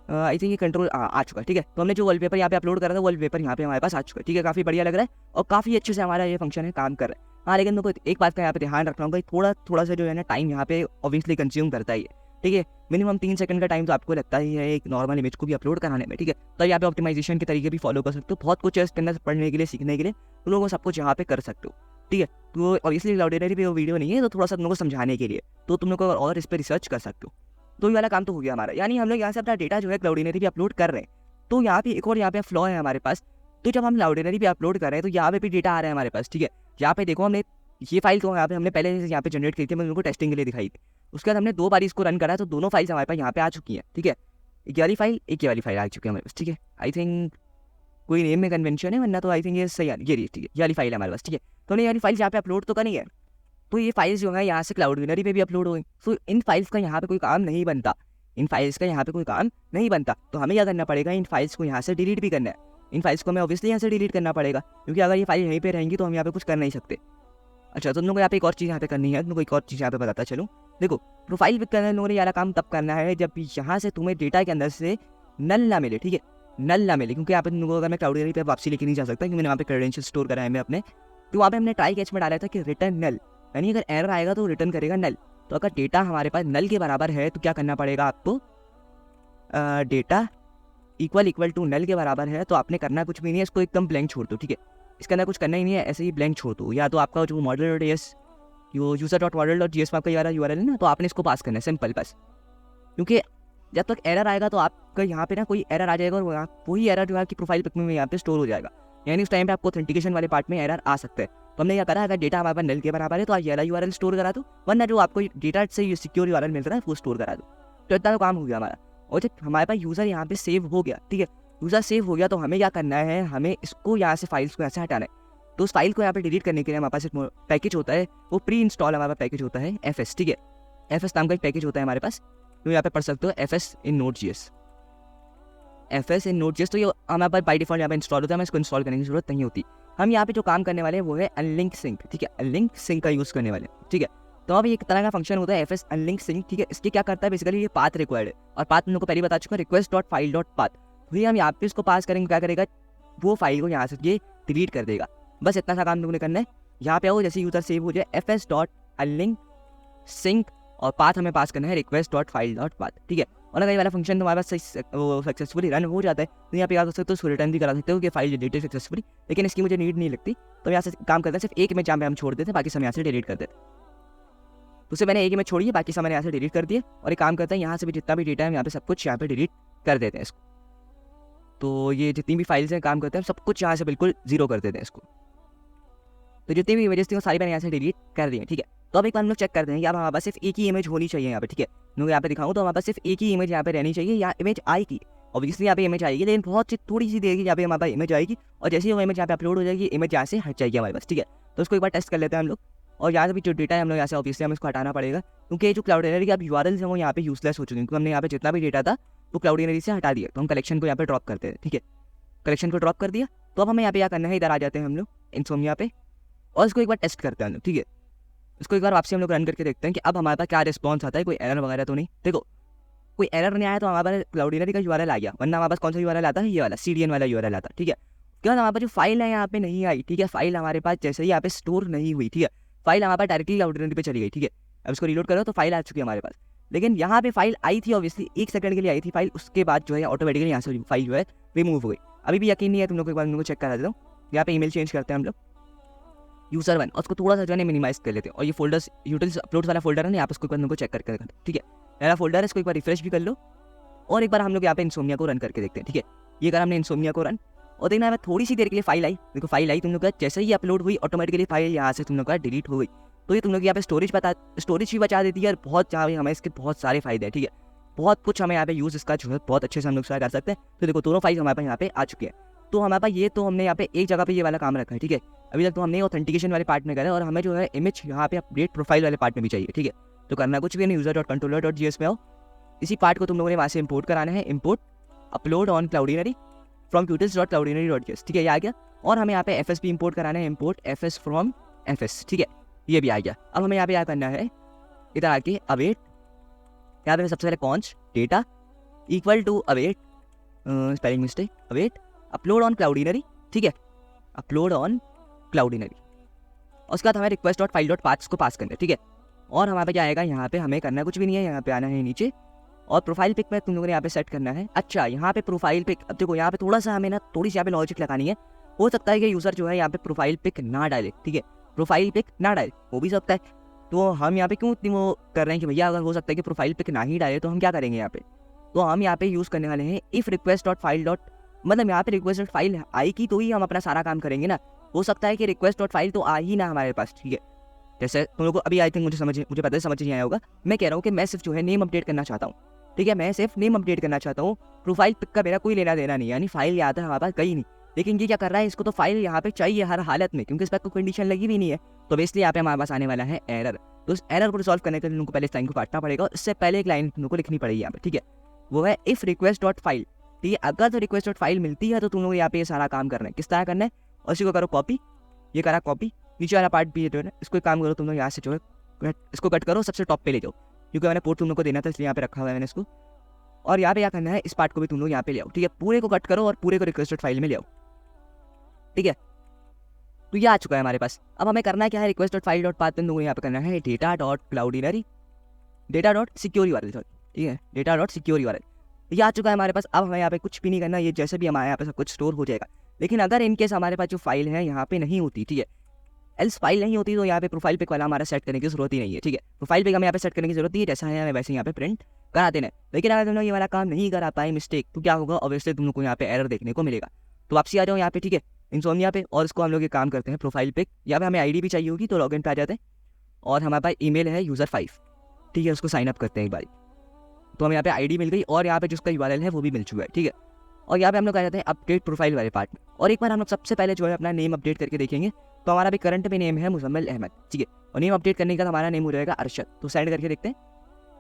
आई थिंक ये कंट्रोल आ चुका है, ठीक है। तो हमने जो वॉलपेपर यहाँ पे अपलोड करा था वॉलपेपर यहाँ पे हमारे पास आ चुका है, ठीक है। काफ़ी बढ़िया लग रहा है और काफ़ी अच्छे से हमारा ये फंक्शन है काम कर रहा है। हाँ, लेकिन मेरे को एक बात का यहाँ पे ध्यान रखना होगा, थोड़ा सा जो है ना टाइम यहाँ पे ऑब्वियसली कंज्यूम करता ही है, ठीक है। मिनिमम 3 सेकंड का टाइम तो आपको लगता ही है एक नॉर्मल इमेज को भी अपलोड कराने में, ठीक है। तो यहाँ पे ऑप्टिमाइजेशन के तरीके भी फॉलो कर सकते हो, बहुत कुछ है इसके अंदर पढ़ने के लिए, सीखने के लिए, तो लोगों को सब कुछ यहाँ पे कर सकते हो, ठीक है। तो ऑब्वियसली क्लाउडिनरी पे वो वीडियो नहीं है, तो थोड़ा सा तुम लोगों को समझाने के लिए, तो तुम लोग और इस पर रिसर्च कर सकते हो। तो ये वाला काम तो हो गया हमारा, यानी हम लोग यहाँ से अपना डेटा जो है क्लाउडिनरी पे अपलोड कर रहे हैं। तो यहाँ पे एक और यहाँ पे फ्लॉ है हमारे पास, तो जब हम क्लाउडिनरी पे अपलोड कर रहे हैं तो यहाँ पे भी डेटा आ रहा है हमारे पास, ठीक है। यहाँ पे देखो हमने ये फाइल तो यहाँ पे हमने पहले यहाँ पे जनरेट की थी, मैं उनको टेस्टिंग के लिए दिखाई थी। उसके बाद हमने 2 बार इसको रन करा, तो दोनों फाइल्स हमारे पास यहाँ पे आ चुकी हैं, ठीक है। एक वाली फाइल, एक ये वाली फाइल आ चुकी है हमारे पास, ठीक है। आई थिंक कोई नेम में कन्वेंशन है, वरना तो आई थिंक ये सही ये रही, ठीक है। ये वाली फाइल है हमारे पास, ठीक है। तो हमने ये वाली फाइल यहाँ पे अपलोड तो करी है, तो ये फाइल्स जो है यहाँ से क्लाउडिनरी पे भी अपलोड हो गई। तो इन फाइल्स का यहाँ पे कोई काम नहीं बनता, तो हमें क्या करना पड़ेगा, इन फाइल्स को यहाँ से डिलीट भी करना है। इन फाइल्स को हमें ऑब्वियसली यहाँ से डिलीट करना पड़ेगा, क्योंकि अगर ये फाइल यहीं पे रहेंगी तो हम यहाँ पे कुछ कर नहीं सकते। अच्छा, तो तुम लोग यहाँ पे एक और चीज़ यहाँ पे करनी है, तुमको एक और चीज़ यहाँ पे बताता चलूँ। देखो, प्रोफाइल पिक करने लोगों ने यार काम तब करना है जब यहाँ से तुम्हें डेटा के अंदर से नल ना मिले, ठीक है। नल ना मिले, क्योंकि यहाँ पे तुम लोगों को अगर मैं क्लाउडिनरी पे वापसी लेके नहीं जा सकता, क्योंकि मैंने वहाँ पे क्रेडेंशियल स्टोर करा है मैं अपने। तो वहाँ पे हमने ट्राई कैच में डाला था कि रिटर्न नल, यानी अगर एरर आएगा तो रिटर्न करेगा नल। तो अगर डेटा हमारे पास नल के बराबर है तो क्या करना पड़ेगा आपको, डेटा इक्वल टू नल के बराबर है तो आपने करना कुछ भी नहीं है, इसको एकदम ब्लैंक छोड़ दो, ठीक है। इसके अंदर कुछ करना ही नहीं है, ऐसे ही ब्लैंक छोड़ दो। या तो आपका जो model dot S user dot model dot GS में आपका यूआरएल है ना, तो आपने इसको पास करना है सिंपल बस। क्योंकि जब तक एरर आएगा तो आपका यहाँ पे ना कोई एरर आ जाएगा और वही एरर जो है आपकी प्रोफाइल पिक में यहाँ पे स्टोर हो जाएगा, यानी उस टाइम पे आपको ऑथेंटिकेशन वाले पार्ट में एरर आ सकता है। तो हमने क्या करा, अगर डेटा हमारे पास नल के बराबर है तो आप ये वाला यूआरएल स्टोर करा दो, वरना जो आपको डेटा से सिक्योर यूआरएल मिल रहा है वो स्टोर करा दो। तो इतना तो काम हो गया हमारा। और जब हमारे पास यूज़र यहाँ पे सेव हो गया, ठीक है, यूज़र सेव हो गया तो हमें क्या करना है, हमें इसको यहाँ से फाइल्स को यहाँ से हटाना है। तो उस फाइल को यहाँ पे डिलीट करने के लिए हमारे पास एक पैकेज होता है, वो प्री इंस्टॉल हमारे पास पैकेज होता है FS, ठीक है। FS नाम का एक पैकेज होता है हमारे पास, तो यहाँ पे पढ़ सकते हो FS in Node.js। FS in Node.js तो ये हमारे पास बाई डिफॉल्ट यहाँ पे इंस्टॉल होता है, हमें इसको इंस्टॉल करने की जरूरत नहीं होती। हम यहाँ पे जो काम करने वाले हैं वो है अनलिंक सिंक, ठीक है, अनलिंक सिंक का यूज़ करने वाले, ठीक है। तो अब एक तरह का फंक्शन होता है FS अनलिंक सिंक, ठीक है। इसके क्या करता है, बेसिकली ये पाथ रिक्वायर्ड है, और पाथ हम लोग को पहले बता चुका, request dot file dot path. वही हम यहाँ पे इसको पास करेंगे, क्या करेगा, वो फाइल को यहाँ से ये डिलीट कर देगा। बस इतना सा काम लोगों ने करना है। यहाँ पे आओ, जैसे यूजर सेव हो जाए FS डॉट अनलिंक सिंक, और पाथ हमें पास करना है request dot file dot path, ठीक है। और अगर ये वाला फंक्शन तुम्हारे पास सक्सेसफुली रन हो जाता है तो यहाँ पे क्या कर सकते हो, उसको रिटर्न भी करा सकते हो कि फाइल डिलीटेड सक्सेसफुली, लेकिन इसकी मुझे नीड नहीं लगती। तो यहाँ से काम करते हैं, सिर्फ एक इमेज यहाँ पे हम छोड़ देते हैं, बाकी सब यहाँ से डिलीट कर देते हैं। तो उसे मैंने एक इमेज छोड़ी है, बाकी सब मैंने यहाँ से डिलीट कर दिया। और एक काम करते हैं, यहाँ से भी जितना भी डेटा है यहाँ पे सब कुछ यहाँ पे डिलीट कर देते हैं इसको। तो ये जितनी भी फाइल्स हैं काम करते हैं, सब कुछ यहाँ से बिल्कुल जीरो कर देते हैं इसको। तो जितनी भी इमेजेस थी वो सारी मैंने यहाँ से डिलीट कर दी है, ठीक है। तो अब एक बार हम लोग चेक करते हैं कि अब हमारे पास सिर्फ एक ही इमेज होनी चाहिए यहाँ पे, ठीक है। मैं यहाँ पे दिखाऊँ तो हमारे पास सिर्फ एक ही इमेज यहाँ पे रहनी चाहिए, यहाँ इमेज आएगी, ऑब्वियसली यहाँ पे इमेज आएगी, लेकिन बहुत सी थोड़ी सी देर की यहाँ पे हमारे पास इमेज आएगी, और जैसे ही वो इमेज यहाँ पे अपलोड हो जाएगी, इमेज यहाँ से हट जाएगी हमारे पास, ठीक है। तो उसको एक बार टेस्ट कर लेते हैं हम लोग। और यहाँ से भी जो डेटा है हम लोग यहाँ से ऑब्वियसली हमें इसको हटाना पड़ेगा, क्योंकि जो क्लाउडिनरी के अब यूआरएल्स हैं वो यहाँ पे यूजलेस हो चुके हैं, क्योंकि हमने यहाँ पे जितना भी डेटा था वो क्लाउडिनरी से हटा दिया। तो हम कलेक्शन को यहाँ पे ड्रॉप करते हैं, ठीक है, कलेक्शन को ड्रॉप कर दिया। तो अब हमें यहाँ पे क्या करना है, इधर आ जाते हैं हम लोग इंसोम्निया पे, और इसको एक बार टेस्ट करते हैं हम लोग, ठीक है। इसको एक बार वापसी हम लोग रन करके देखते हैं कि अब हमारे पास क्या रिस्पॉन्स आता है, कोई एरर वगैरह तो नहीं। देखो कोई एरर नहीं आया तो हमारे पास क्लाउडिनरी का यूआरएल आ गया, वरना हमारे पास कौन सा यूआरएल आता है, ये वाला CDN वाला यूआरएल आता है, ठीक है। क्या हमारे पास जो फाइल है यहाँ पे नहीं आई, ठीक है, फाइल हमारे पास जैसे ही यहाँ पे स्टोर नहीं हुई, ठीक है, फाइल हमारे पास डायरेक्टली क्लाउडिनरी पे चली गई, ठीक है। अब इसको रीलोड करो तो फाइल आ चुकी है हमारे पास, लेकिन यहाँ पे फाइल आई थी ऑब्वियसली 1 सेकंड के लिए आई थी फाइल, उसके बाद जो है ऑटोमेटिकली यहाँ से फाइल जो है रिमूव हो गई। अभी भी यकीन नहीं है तुम लोग को, एक बार तुम लोग चेक करा देता हूँ। यहाँ पे ईमेल चेंज करते हैं हम लोग यूजर 1, और उसको थोड़ा सा जो है मिनिमाइज कर लेते हैं। और ये फोल्डर्स यूटिल्स अपलोड वाला फोल्डर है ना, यहाँ पे उसको एक बार तुमको चेक करके देखा, ठीक है, मेरा फोल्डर है, इसको एक बार रिफ्रेश भी कर लो। और एक बार हम लोग यहाँ पे इंसोम्निया को रन करके देखते हैं, ठीक है। ये करा हमने इंसोम्निया को रन, और देखना है थोड़ी सी देर के लिए फाइल आई, देखो फाइल आई तुम लोग का, जैसे ही अपलोड हुई ऑटोमेटिकली फाइल यहाँ से तुम लोग का डिलीट हो गई। तो ये तुम लोग यहाँ पे स्टोरेज भी बचा देती है, और बहुत जहाँ हमें इसके बहुत सारे फायदे हैं, ठीक है। बहुत कुछ हमें यहाँ पे यूज़ इसका जो है बहुत अच्छे से हम लोग कर सकते हैं। तो देखो दोनों फाइल हमारे पास यहाँ पे आ चुके हैं। तो हमारे पास ये तो हमने यहाँ पे एक जगह पे ये वाला काम रखा है, ठीक है। अभी तक तो हमने ऑथेंटिकेशन वाले पार्ट में करा है, और हमें जो है इमेज यहाँ पे अपडेट प्रोफाइल वाले पार्ट में भी चाहिए, ठीक है। तो करना कुछ भी नहीं, user.controller.js में आओ, इसी पार्ट को तुम लोगों ने वहाँ से इंपोर्ट कराना है, import upload on Cloudinary from utils.cloudinary.js, ठीक है, ये आ गया। और हमें यहाँ पे FS भी इंपोर्ट कराना है, इंपोर्ट FS फ्रॉम FS, ठीक है, ये भी आ गया। अब हमें यहाँ पे क्या करना है, इधर आके अवेट, यहाँ पे सबसे पहले const data equal to await, spelling mistake, await upload on Cloudinary, ठीक है, अपलोड ऑन क्लाउडिनरी। और उसके बाद हमें request dot file dot paths को पास करना है, ठीक है। और हमारे पे क्या आएगा, यहाँ पे हमें करना कुछ भी नहीं है, यहाँ पे आना है नीचे, और प्रोफाइल पिक में तुम लोगों ने यहाँ पे सेट करना है। अच्छा यहाँ पे प्रोफाइल पिक, अब देखो यहाँ पे थोड़ा सा हमें ना थोड़ी सी यहाँ पे लॉजिक लगानी है। हो सकता है कि यूजर जो है यहाँ पे प्रोफाइल पिक ना डाले, ठीक है, प्रोफाइल पिक ना डाले, वो भी सकता है। तो हम यहाँ पे क्यों इतनी वो कर रहे हैं कि भैया अगर हो सकता है कि प्रोफाइल पिक ना ही डाले, तो हम क्या करेंगे यहाँ पे, तो हम यहाँ पे यूज़ करने वाले हैं if request dot file dot, मतलब यहाँ पे रिक्वेस्ट डॉट फाइल आएगी तो ही हम अपना सारा काम करेंगे ना। हो सकता है कि रिक्वेस्ट डॉट फाइल तो आ ही ना हमारे पास, ठीक है। जैसे तुम लोग को अभी आई थिंक मुझे पता है समझ नहीं आया होगा, मैं कह रहा हूँ कि मैं सिर्फ जो है नेम अपडेट करना चाहता हूँ, ठीक है, मैं सिर्फ नेम अपडेट करना चाहता हूँ, प्रोफाइल पिक का मेरा कोई लेना देना नहीं, यानी फाइल याद है हमारे पास कहीं नहीं। लेकिन ये क्या कर रहा है, इसको तो फाइल यहाँ पे चाहिए हर हालत में, क्योंकि इस पर कोई कंडीशन लगी भी नहीं है। तो इसलिए यहाँ पे हमारे पास आने वाला है एरर। तो उस एरर को रिजॉल्व करने के लिए तुमको पहले इस लाइन को काटना पड़ेगा, और इससे पहले एक लाइन तुमको लिखनी पड़ेगी यहाँ पे, ठीक है, वो है इफ रिक्वेस्ट डॉट फाइल, ठीक है। अगर तो रिक्वेस्ट डॉट फाइल मिलती है तो तुम लोग यहाँ पे ये सारा काम करना है, किस तरह करना है, और इसी को करो कॉपी, ये करा कॉपी, नीचे वाला पार्ट भी जो है इसको काम करो तुम लोग यहाँ से जो है इसको कट करो, सबसे टॉप पे ले जाओ, क्योंकि मैंने पोर्ट तुम लोग को देना था इसलिए यहाँ पे रखा हुआ है मैंने इसको। और यहाँ पे क्या करना है, इस पार्ट को भी तुम लोग यहाँ पे ले आओ, ठीक है। पूरे को कट करो और पूरे को रिक्वेस्टेड फाइल में ले आओ, ठीक है। तो ये आ चुका है हमारे पास। अब हमें करना क्या है, रिक्वेस्टेड फाइल डॉट पाथ में यहाँ पे करना है data dot Cloudinary data dot secure URL, ठीक है, डेटा डॉट सिक्योर यूआरएल। ये आ चुका है हमारे पास। अब हमें यहाँ पे कुछ भी नहीं करना, ये जैसे भी हमारे यहाँ पे सब कुछ स्टोर हो जाएगा। लेकिन अगर इनकेस हमारे पास जो फाइल है यहाँ पे नहीं होती, ठीक है, एल्स फाइल नहीं होती, तो यहाँ पे प्रोफाइल पिक वाला हमारा सेट करने की जरूरत ही नहीं है, ठीक है। प्रोफाइल पिक हमें यहाँ पे सेट करने की जरूरत नहीं है, जैसा है हमें वैसे यहाँ पे प्रिंट करा देना है। लेकिन अगर तुम लोग ये वाला काम नहीं करा पाए मिस्टेक, तो क्या होगा, ऑब्वियसली तुम लोग को यहाँ पे एरर देखने को मिलेगा। तो वापसी आ जाओ यहाँ पे, ठीक है, इंसोम्निया पे, और इसको हम लोग ये काम करते हैं प्रोफाइल पिक। यहाँ पे हमें आईडी भी चाहिए होगी, तो लॉगिन पे आ जाते हैं और हमारे पास ईमेल है user5, ठीक है, उसको साइन अप करते हैं एक बार। तो हमें यहाँ पे आईडी मिल गई और यहाँ पे जिसका यूआरएल है वो भी मिल चुका है, ठीक है। और यहाँ पे हम लोग आ जाते हैं अपडेट प्रोफाइल वाले पार्ट में। और एक बार हम लोग सबसे पहले जो है अपना नेम अपडेट करके देखेंगे। तो हमारा भी करंट में नेम है मुजम्मिल अहमद, ठीक है, और नेम अपडेट करने के बाद हमारा नेम हो जाएगा अरशद। तो सेंड करके देखते हैं,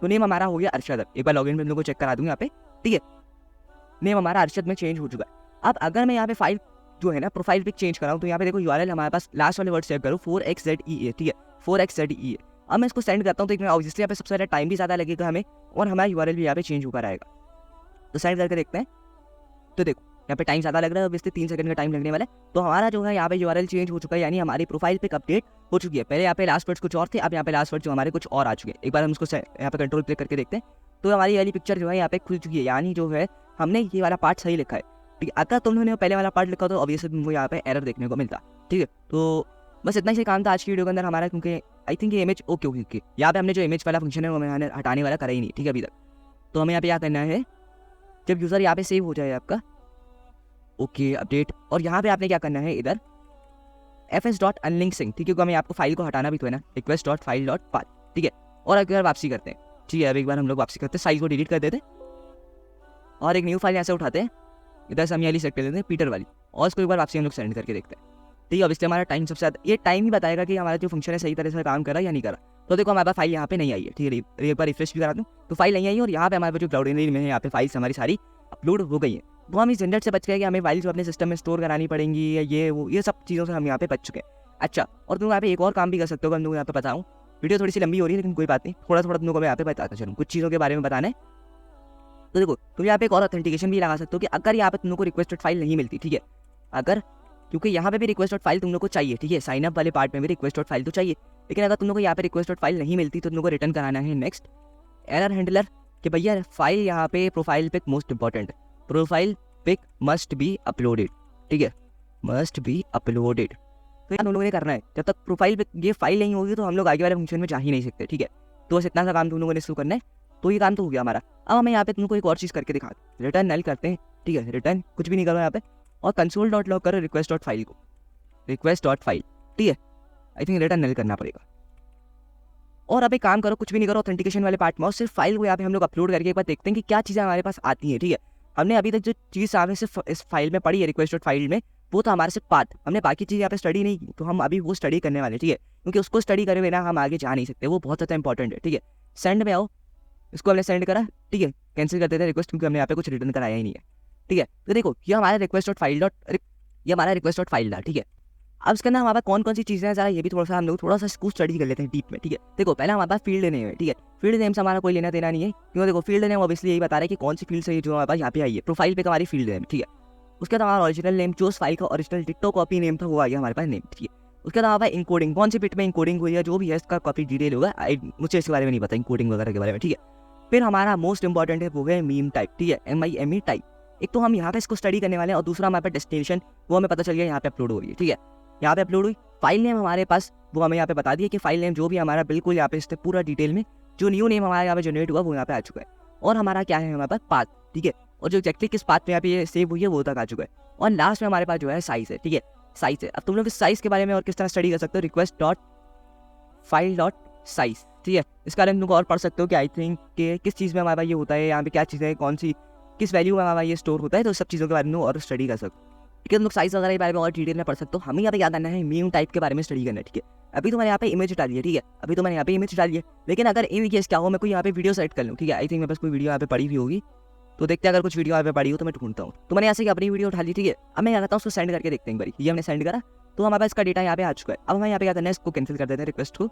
तो नेम हमारा हो गया अरशद। एक बार लॉगिन में हम लोग को चेक करा दूंगा यहाँ पे, ठीक है, नेम हमारा अरशद में चेंज हो चुका है। अब अगर मैं यहाँ पे फाइल जो है ना प्रोफाइल पिक चेंज कराऊँ, तो यहाँ पे देखो यूआरएल हमारे पास लास्ट वाले वर्ड सेव करो 4xzea, ठीक है, 4xzea। अब मैं इसको सेंड करता हूँ, तो ऑब्वियसली यहाँ पे सबसे ज़्यादा टाइम भी ज़्यादा लगेगा हमें, और हमारा यूआरएल भी यहाँ पे चेंज होकर आएगा। तो सेंड करके देखते हैं, तो देखो यहाँ पे टाइम ज़्यादा लग रहा है, ऑब्वियसली 3 सेकंड का टाइम लगने वाला है। तो हमारा जो है यहाँ पे यूआरएल चेंज हो चुका है, यानी हमारी प्रोफाइल पिक अपडेट हो चुकी है। पहले यहाँ पे लास्ट वर्ड्स कुछ और थे, अब यहाँ पे लास्ट वर्ड जो हमारे कुछ और आ चुके हैं। एक बार हम उसको यहाँ पे कंट्रोल क्लिक करके देखते हैं, तो हमारी वाली पिक्चर जो है यहाँ पे खुल चुकी है, यानी जो है हमने ये वाला पार्ट सही लिखा है, ठीक है। अगर तुमने पहले वाला पार्ट लिखा तो ऑब्वियसली तुमको यहाँ पे एरर देखने को मिलता, ठीक है। तो बस इतना ही काम था आज की वीडियो के अंदर हमारा, क्योंकि आई थिंक ये इमेज ओके यहाँ पे हमने जो इमेज वाला फंक्शन है वो हमें हटाने वाला करा ही नहीं, ठीक है, अभी तक। तो हमें यहाँ पे क्या करना है, जब यूज़र यहाँ पे सेव हो जाए आपका, ओके अपडेट, और यहाँ पे आपने क्या करना है इधर fs.unlink sync, ठीक है, क्योंकि हमें आपको फाइल को हटाना भी तो है ना, request.file.path, ठीक है। और एक बार वापसी करते हैं, ठीक है, अब एक बार हम लोग वापसी करते हैं, साइज को डिलीट कर देते हैं और एक न्यू फाइल यहाँ से उठाते हैं, इधर से हम वाली सेलेक्ट कर लेते हैं पीटर वाली, और इसको एक बार वापसी हम लोग सेंड करके देखते हैं, ठीक है। ऑब्वियसली हमारा टाइम सबसे ज़्यादा, ये टाइम ही बताएगा कि हमारा जो फंक्शन है सही तरह से काम कर रहा है या नहीं कर रहा। तो देखो हमारे पास फाइल यहाँ पे नहीं आई है, ठीक है, एक बार रिफ्रेश भी करा दूँ तो फाइल नहीं आई है, और यहाँ पे हमारे पास जो क्लाउडिनरी में है यहाँ पे फाइल्स हमारी सारी अपलोड हो गई है। तो हम इस झंझट से बच गए कि हमें फाइल जो अपने सिस्टम में स्टोर करानी पड़ेंगी, या ये सब चीज़ों से हम यहाँ पे बच चुके हैं। अच्छा, और तुम यहाँ पे एक और काम भी कर सकते हो, हम लोग यहाँ पे बताऊँ, वीडियो थोड़ी सी लंबी हो रही है लेकिन कोई बात नहीं, थोड़ा थोड़ा तुम लोगों को मैं यहाँ पे बताता चलूँ कुछ चीज़ों के बारे में बताना है। तो देखो तुम यहाँ पे एक और ऑथेंटिकेशन भी लगा सकते हो कि अगर यहाँ पे तुम लोग को रिक्वेस्टेड फाइल नहीं मिलती, ठीक है, अगर, क्योंकि यहाँ पे भी रिक्वेस्टेड फाइल तुम लोग को चाहिए, ठीक है, साइन अप वाले पार्ट में भी रिक्वेस्टेड फाइल तो चाहिए, लेकिन अगर तुम लोग को यहाँ पे रिक्वेस्टेड फाइल नहीं मिलती तो तुम लोग को रिटर्न कराना है नेक्स्ट एरर हैंडलर कि भैया फाइल यहाँ पे profile pic most important, profile pic must be uploaded, ठीक है, मस्ट बी अपलोडेड। तो यार तुम लोगों ने करना है, जब तक प्रोफाइल पिक ये फाइल नहीं होगी तो हम लोग आगे वाले फंक्शन में जा ही नहीं सकते, ठीक है। तो बस इतना सा काम तुम लोगों ने शुरू करना है, तो ये काम तो हो गया हमारा। अब हमें यहाँ पे तुमको एक और चीज़ करके दिखा, रिटर्न नल करते हैं, ठीक है, रिटर्न कुछ भी नहीं करो यहाँ पे, और कंसोल डॉट लॉग करो रिक्वेस्ट डॉट फाइल को, रिक्वेस्ट डॉट फाइल, ठीक है, आई थिंक रिटर्न नल करना पड़ेगा। और अब एक काम करो, कुछ भी नहीं करो, ऑथेंटिकेशन वाले पार्ट में, और सिर्फ फाइल को यहाँ पे हम लोग अपलोड करके एक बार देखते हैं कि क्या चीज़ें हमारे पास आती हैं, ठीक है। हमने अभी तक जो चीज़ हमें सिर्फ इस फाइल में पढ़ी है रिक्वेस्ट डॉट फाइल में, वो तो हमारे सिर्फ पार्ट, हमने बाकी चीज़ यहाँ पे स्टडी नहीं की, तो हम अभी वो स्टडी करने वाले, ठीक है, क्योंकि उसको स्टडी करे बिना हम आगे जा नहीं सकते, वो बहुत ज़्यादा इंपॉर्टेंट है, ठीक है। सेंड में आओ, इसको हमने सेंड करा, ठीक है, कैंसिल कर देते हैं रिक्वेस्ट, क्योंकि हमने यहाँ पे कुछ रिटर्न कराया ही नहीं है, ठीक है। तो देखो ये हमारा रिक्वेस्ट डॉट फाइल ये हमारा रिक्वेस्ट डॉट फाइल था, ठीक है। अब इसके अंदर हमारे पास कौन कौन सी चीज़ें हैं, जरा ये भी थोड़ा सा हम लोग थोड़ा सा इसको स्टडी कर लेते हैं डीप में, ठीक है। देखो पहले हमारे पास फील्ड नेम है, ठीक है, फील्ड नेम से हमारा कोई लेना देना नहीं है, क्योंकि देखो फील्ड नेम ऑब्वियसली यही बता रहा है कि कौन सी फील्ड से जो हमारे पास यहाँ पे आई है, प्रोफाइल पे हमारी फील्ड नेम, ठीक है। उसके बाद हमारा ओरिजिनल नेम, जो उस फाइल का ओरिजिनल डिट्टो कॉपी नेम था वो आ गया हमारे पास नेम, ठीक है। उसके बाद हमारे इंकोडिंग, कौन सी बिट में इंकोडिंग हुई है, जो भी है इसका कॉपी डिटेल होगा, मुझे इसके बारे में नहीं पता इंकोडिंग वगैरह के बारे में, ठीक है। फिर हमारा मोस्ट इंपॉर्टेंट है वो है मीम टाइप, ठीक है, MIME टाइप। एक तो हम यहाँ पे इसको स्टडी करने वाले हैं, और दूसरा हमारे पास डेस्टिनेशन, वो हमें पता चल गया यहाँ पे अपलोड हो रही है, ठीक है, यहाँ पे अपलोड हुई। फाइल नेम हमारे पास वो हमें यहाँ पे बता दिया कि फाइल नेम जो भी हमारा बिल्कुल यहाँ पे इससे पूरा डिटेल में जो न्यू नेम हमारा यहाँ पे जनरेट हुआ वो यहाँ पे आ चुका है। और हमारा क्या है हमारे पास पाथ, ठीक है, और जो एक्जेक्टली किस पाथ में यहाँ पे ये सेव हुई है वो तक आ चुका है। और लास्ट में हमारे पास जो है साइज है, ठीक है, साइज है। अब तुम लोग इस साइज के बारे में और किस तरह स्टडी कर सकते हो, request dot file dot size, ठीक है, इस कारण तुमको और पढ़ सकते हो कि आई थिंक कि किस चीज़ में हमारे पास ये होता है, यहाँ पे क्या चीज़ें, कौन सी किस वैल्यू में हमारा ये स्टोर होता है, तो सब चीज़ों के बारे में और स्टडी कर सकते हो, ठीक है। तुम लोग साइज वगैरह के बारे में और डिटेल में पढ़ सकते हो। हमें यहाँ पे याद आना है मीम टाइप के बारे में स्टडी करना है, ठीक है। अभी तो मैंने यहाँ पे इमेज डाली है, ठीक है, अभी तो मैंने यहाँ पे इमेज डाली है, लेकिन अगर इन केस क्या हो मैं कोई यहाँ पे वीडियो सेलेक्ट कर लूँ, ठीक है, आई थिंक मेरे पास कोई वीडियो यहाँ पे पड़ी हुई होगी, तो देखते हैं अगर कुछ वीडियो यहाँ पे पड़ी हो तो मैं ढूंढता हूँ। तो मैंने ऐसे कि अपनी वीडियो उठा ली, ठीक है। अब मैं यहाँ आता हूँ उसको सेंड करके देखते हैं एक बार, ये हमने सेंड करा तो हमारे पास इसका डेटा यहाँ पे आ चुका है। अब हमें यहाँ पे क्या करना है, इसको कैंसिल कर देते हैं रिक्वेस्ट को।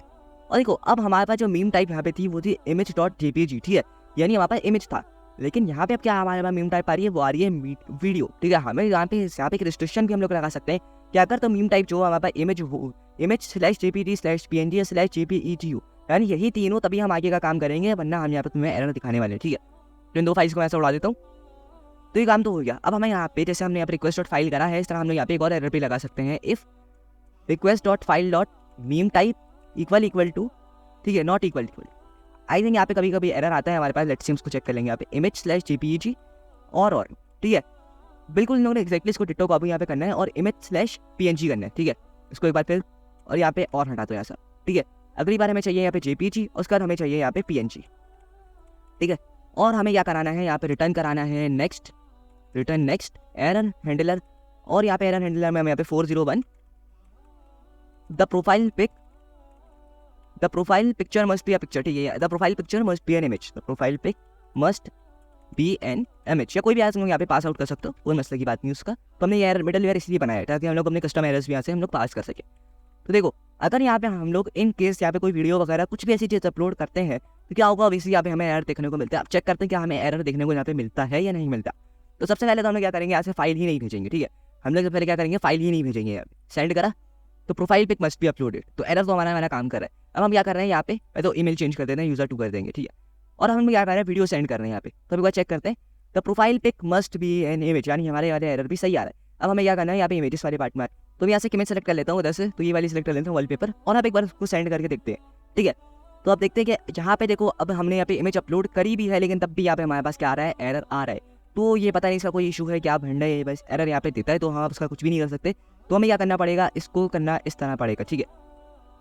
और देखो अब हमारे पास जो मीम टाइप यहाँ पे थी वो थी image.jpg, ठीक है, यानी हमारे पास इमेज था। लेकिन यहाँ पे अब क्या हमारे पास मीम टाइप आ रही है, वो आ रही है वीडियो। ठीक है, हमें यहाँ पे एक रिस्ट्रिक्शन भी हम लोग लगा सकते हैं कि अगर तो मीम टाइप जो हमारे पास image/jpg/png/jpeg यानी यही तीनों, तभी हम आगे का काम करेंगे, वरना हम यहाँ पे तुम्हें एरर दिखाने वाले हैं। ठीक है, तो इन 2 फाइल्स को मैं ऐसा उड़ा देता हूँ, तो ये काम तो हो गया। अब हमें यहाँ पे जैसे हमने यहाँ पे रिक्वेस्ट डॉट फाइल करा है, इस तरह हम लोग यहाँ पे एक और एरर भी लगा सकते हैं, if request dot file dot mime type equal to, ठीक है, not equal to. I think यहाँ पे कभी कभी एरर आता है हमारे पास, लेट्स सी उसको चेक कर लेंगे यहाँ पे image/jpeg और ठीक है, बिल्कुल इन लोगों ने एक्जैक्टली इसको डिट्टो कॉपी यहाँ पे करना है और image/png करना है। ठीक है, इसको एक बार फिर और यहाँ पे और हटा दो यहाँ से। ठीक है, अगली बार हमें चाहिए यहाँ पे jpeg, उसके बाद हमें चाहिए यहाँ पे png। ठीक है, और हमें क्या कराना है, यहाँ पे रिटर्न कराना है next, return next error handler, और यहाँ पे एरर हैंडलर में हम यहाँ पे 401 the profile picture must be a picture. ठीक है, the profile picture must be an image, the profile pic must be an image, या कोई भी आज हम लोग यहाँ पे पास आउट कर सकते हो, कोई मसले की बात नहीं उसका। तो हमने ये मिडल वेयर इसलिए बनाया है ताकि हम लोग अपने कस्टम एरर्स भी यहाँ से हम लोग पास कर सके। तो देखो, अगर यहाँ पे हम लोग इन केस यहाँ पे कोई वीडियो वगैरह कुछ भी ऐसी चीज़ अपलोड करते हैं तो क्या होगा, ऑब्वियसली यहाँ पे हमें एरर देखने को मिलता है। अब चेक करते हैं क्या हमें एरर देखने को यहाँ पे मिलता है या नहीं मिलता। तो सबसे पहले तो हम लोग क्या करेंगे, यहाँ से फाइल ही नहीं भेजेंगे। ठीक है, हम लोग सबसे पहले क्या करेंगे, फाइल ही नहीं भेजेंगे। यहाँ पे सेंड करा तो profile pic must be uploaded, तो एरर तो हमारा काम कर रहा है। अब हम क्या कर रहे हैं, यहाँ पे तो ईमेल चेंज कर देते हैं, यूजर 2 कर देंगे। ठीक है, और हम क्या कर रहे हैं, वीडियो सेंड कर रहे हैं यहाँ पे, तो अभी चेक करते हैं the profile pic must be an image, यानी हमारे वाले एरर भी सही आ रहा है। अब हमें क्या करना है, यहाँ पे इमेजेस वाले पार्ट में, तो यहाँ से इमेज सेलेक्ट कर लेता हूँ उधर से, तो ये वाली सेलेक्ट कर लेता हूँ वॉलपेपर, और आप एक बार उसको सेंड करके देखते हैं। ठीक है, तो अब देखते हैं कि जहाँ पे देखो अब हमने यहाँ पे इमेज अपलोड करी भी है, लेकिन तब भी यहाँ पे हमारे पास क्या आ रहा है, एरर आ रहा है। तो ये पता नहीं इसका कोई इशू है, क्या भंडा है, बस एरर यहाँ पे देता है, तो हम उसका कुछ भी नहीं कर सकते। तो हमें क्या करना पड़ेगा, इसको करना इस तरह पड़ेगा। ठीक है,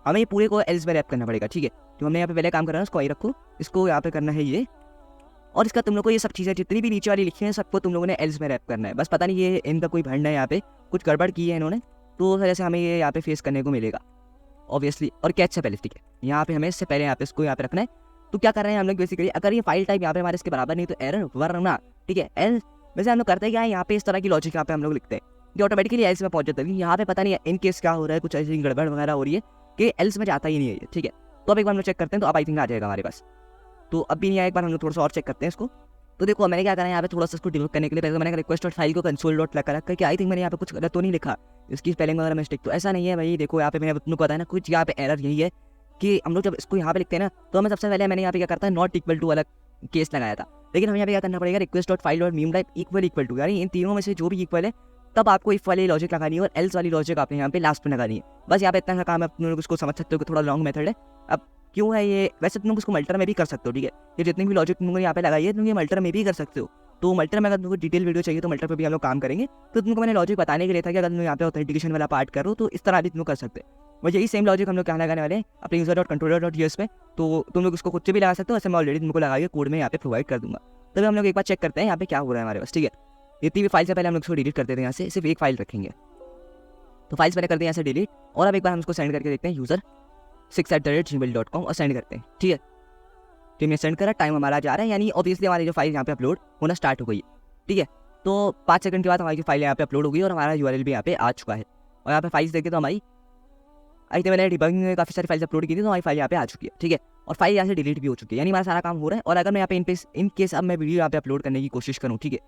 हमें ये पूरे को एल्स में रैप करना पड़ेगा। ठीक है, तो हमने यहाँ पे पहले काम करना है, उसको आई रखो, इसको यहाँ पे करना है ये, और इसका तुम लोग को ये सब चीज़ें जितनी भी नीचे वाली लिखी हैं सबको तुम लोगों ने एल्स में रैप करना है। बस पता नहीं ये इनका कोई भंड है, यहाँ पे कुछ गड़बड़ की है इन्होंने, तो जैसे हमें ये यहाँ पे फेस करने को मिलेगा ऑब्वियसली। और कैच से पहले, ठीक है, यहाँ पे हमें इससे पहले यहाँ पे इसको यहाँ पे रखना है। तो क्या कर रहे हैं हम लोग बेसिकली, अगर ये फाइल टाइप यहाँ पे हमारे इसके बराबर नहीं तो एरर, वरना ठीक है एल। वैसे हम लोग करते हैं क्या है, यहाँ पे इस तरह की लॉजिक यहाँ पे हम लोग लिखते हैं, ये ऑटोमेटिकली एल्स में पहुंच जाता है। यहाँ पे पता नहीं इन केस क्या हो रहा है, कुछ ऐसी गड़बड़ वगैरह हो रही है कि एल्स में जाता ही नहीं है ये। ठीक है, तो अब एक बार हम लोग चेक करते हैं, तो अब आई थिंक आ जाएगा हमारे पास। तो अब भी नहीं आया, एक बार हम लोग थोड़ा सा और चेक करते हैं इसको। तो देखो मैंने क्या करा है, यहाँ पे थोड़ा सा इसको डिबग करने के लिए पहले मैंने रिक्वेस्ट डॉट फाइल को कंसोल डॉट लगा रखा है कि आई थिंक मैंने यहाँ पे कुछ गलत तो नहीं लिखा, इसकी स्पेलिंग वगैरह मिस्टेक, तो ऐसा नहीं है भाई। देखो यहाँ पे मैंने तुमको बताया ना, कुछ यहाँ पे एरर यही है कि हम लोग जब इसको यहाँ पे लिखते हैं ना, तो हमें सबसे पहले मैंने यहाँ पे क्या करता है, नॉट इक्वल टू वाला केस लगाया था, लेकिन हमें यहाँ पे क्या करना पड़ेगा, request dot file dot mime type equal to, यानी इन तीनों में से जो भी इक्वल है तब आपको इफ वाली लॉजिक लगानी है और एल्स वाली लॉजिक आपने यहाँ पे लास्ट में लगानी है। बस यहाँ पे इतना सा काम है, तुम लोग उसको समझ सकते हो कि थोड़ा लॉन्ग मेथड है। अब क्यों है ये, वैसे तुम लोग उसको मल्टर में भी कर सकते हो। ठीक है, ये जितनी भी लॉजिक तुम लोग यहाँ पे लगाई है तुम ये मल्टर में भी कर सकते हो। तो मल्टर में अगर तुमको डिटेल वीडियो चाहिए तो मल्टर पे भी हम लोग काम करेंगे। तो तुमको मैंने लॉजिक बताने के लिए था कि अगर तुम यहाँ पे ऑथेंटिकेशन वाला पार्ट करो तो इस तरह भी तुम कर सकते हैं। वही यही सेम लॉजिक हम लोग क्या लगाने वाले हैं अपने user.controller.js में, तो तुम लोग उसको खुद से भी लगा सकते हो। वैसे मैं ऑलरेडी तुमको लगा के कोड में यहाँ पे प्रोवाइड कर दूंगा। तभी हम लोग एक बार चेक करते हैं यहाँ पे क्या हो रहा है हमारे पास। ठीक है, इतनी भी फाइल से पहले हम लोग इसको डिलीट कर देते हैं, यहाँ से सिर्फ एक फाइल रखेंगे। तो फाइल्स मैंने कर दिया यहाँ से डिलीट, और अब एक बार हम उसको सेंड करके देखते हैं user6@gmail.com और सेंड करते हैं। ठीक है, तो मैं सेंड करा, टाइम हमारा जा रहा है, यानी ऑब्वियसली हमारी जो फाइल यहाँ पे अपलोड होना स्टार्ट हो गई है। ठीक है, तो 5 सेकंड के बाद हमारी फाइल यहाँ पे अपलोड हो गई और हमारा URL भी यहाँ पे आ चुका है। और यहाँ पे फाइल्स देखे तो हमारी आई थिंक मैंने डिबगिंग में काफ़ी सारी फाइल्स अपलोड की थी, तो हमारी फाइल यहाँ पे आ चुकी है। ठीक है, और फाइल यहाँ से डिलीट भी हो चुकी है, यानी हमारा सारा काम हो रहा है। और अगर मैं यहाँ पे इन केस अब मैं वीडियो यहाँ पे अपलोड करने की कोशिश करूँ, ठीक है,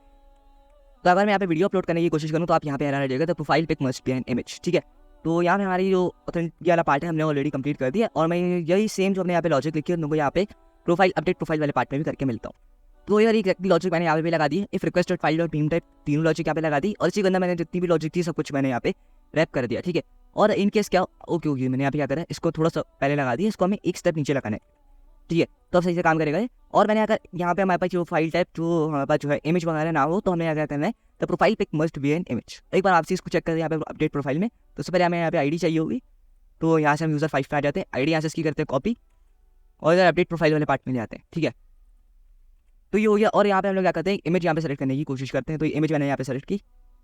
तो अगर मैं यहाँ पे वीडियो अपलोड करने की कोशिश करूँ तो आप यहाँ पे एरर आ जाएगा, तो profile pic must be an image. ठीक है, तो यहाँ पे हमारी जो ऑथेंटिक वाला पार्ट है हमने ऑलरेडी कंप्लीट कर दिया, और मैं यही सेम जो हमने यहाँ पे लॉजिक लिखी है उनको यहाँ पे प्रोफाइल अपडेट प्रोफाइल वाले पार्ट में भी करके मिलता हूँ। तो यार एक्जैक्टली लॉजिक मैंने यहाँ पे भी लगा दी है, इफ रिक्वेस्टेड फाइल और बीम टाइप तीनों लॉजिक यहाँ पे लगा दी, और इसी के अंदर मैंने जितनी भी लॉजिक थी सब कुछ मैंने यहाँ पे रैप कर दिया। ठीक है, और इन केस क्या ओके मैंने यहाँ पे क्या करा, इसको थोड़ा सा पहले लगा दिया, इसको हमें एक स्टेप नीचे लगाना है। ठीक है, तो अब सही से काम करेगा ये। और मैंने अगर यहाँ पे हमारे पास जो फाइल टाइप जो हमारे पास जो है इमेज वगैरह ना हो, तो हमें क्या करना है, तो profile pic must be an image. एक बार आपसे इसको चेक करें यहाँ पे अपडेट प्रोफाइल में, तो उससे पहले हमें यहाँ पे आईडी चाहिए होगी, तो यहाँ से हम यूजर 5 पे आ जाते हैं, आईडी यहाँ से इसकी करते हैं कॉपी, और इधर अपडेट प्रोफाइल वाले पार्ट में ले आते हैं। ठीक है, तो ये हो गया। और यहाँ पे हम लोग क्या करते हैं, इमेज यहाँ पे सेलेक्ट करने की कोशिश करते हैं, तो इमेज मैंने यहाँ पे सेलेक्ट की,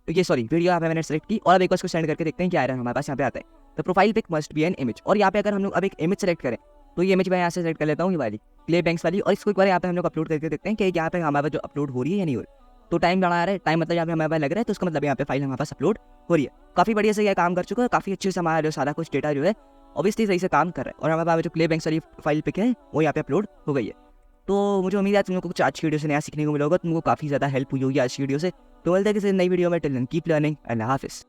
तो ये सॉरी वीडियो यहाँ पे मैंने सेलेक्ट की, और अब एक बार इसको सेंड करके देखते हैं क्या आ रहा है हमारे पास। यहाँ पे आता है तो profile pic must be an image, और यहाँ पे अगर हम लोग अब एक इमेज सेलेक्ट करें, तो ये इमेज मैं यहाँ से सेलेक्ट कर लेता हूँ, ये वाली क्ले बैंक्स वाली, और इसको एक बार यहाँ पे हम लोग अपलोड करके देखते हैं कि यहाँ पे हमारे पास जो अपलोड हो रही है या नहीं हो रही। तो टाइम बढ़ा रहा है, टाइम मतलब यहाँ पे हमारे पास लग रहा है, तो उसका मतलब यहाँ पे फाइल हमारे पास अपलोड हो रही है। काफ़ी बढ़िया से यह काम कर चुका है, काफ़ी अच्छे से हमारा जो सारा कुछ डेटा जो है ऑब्वियसली सही से काम कर रहा है, और हमारे पास जो क्ले बैंक्स वाली फाइल पिक है वो यहाँ पे अपलोड हो गई है। तो मुझे उम्मीद है तुम लोग को कुछ आज की वीडियो से नया सीखने को मिला होगा, तुमको काफ़ी ज़्यादा हेल्प हुई होगी आज की वीडियो से। तो मिलते हैं किसी नई वीडियो में, टिल देन कीप लर्निंग, अल्लाह हाफिज़।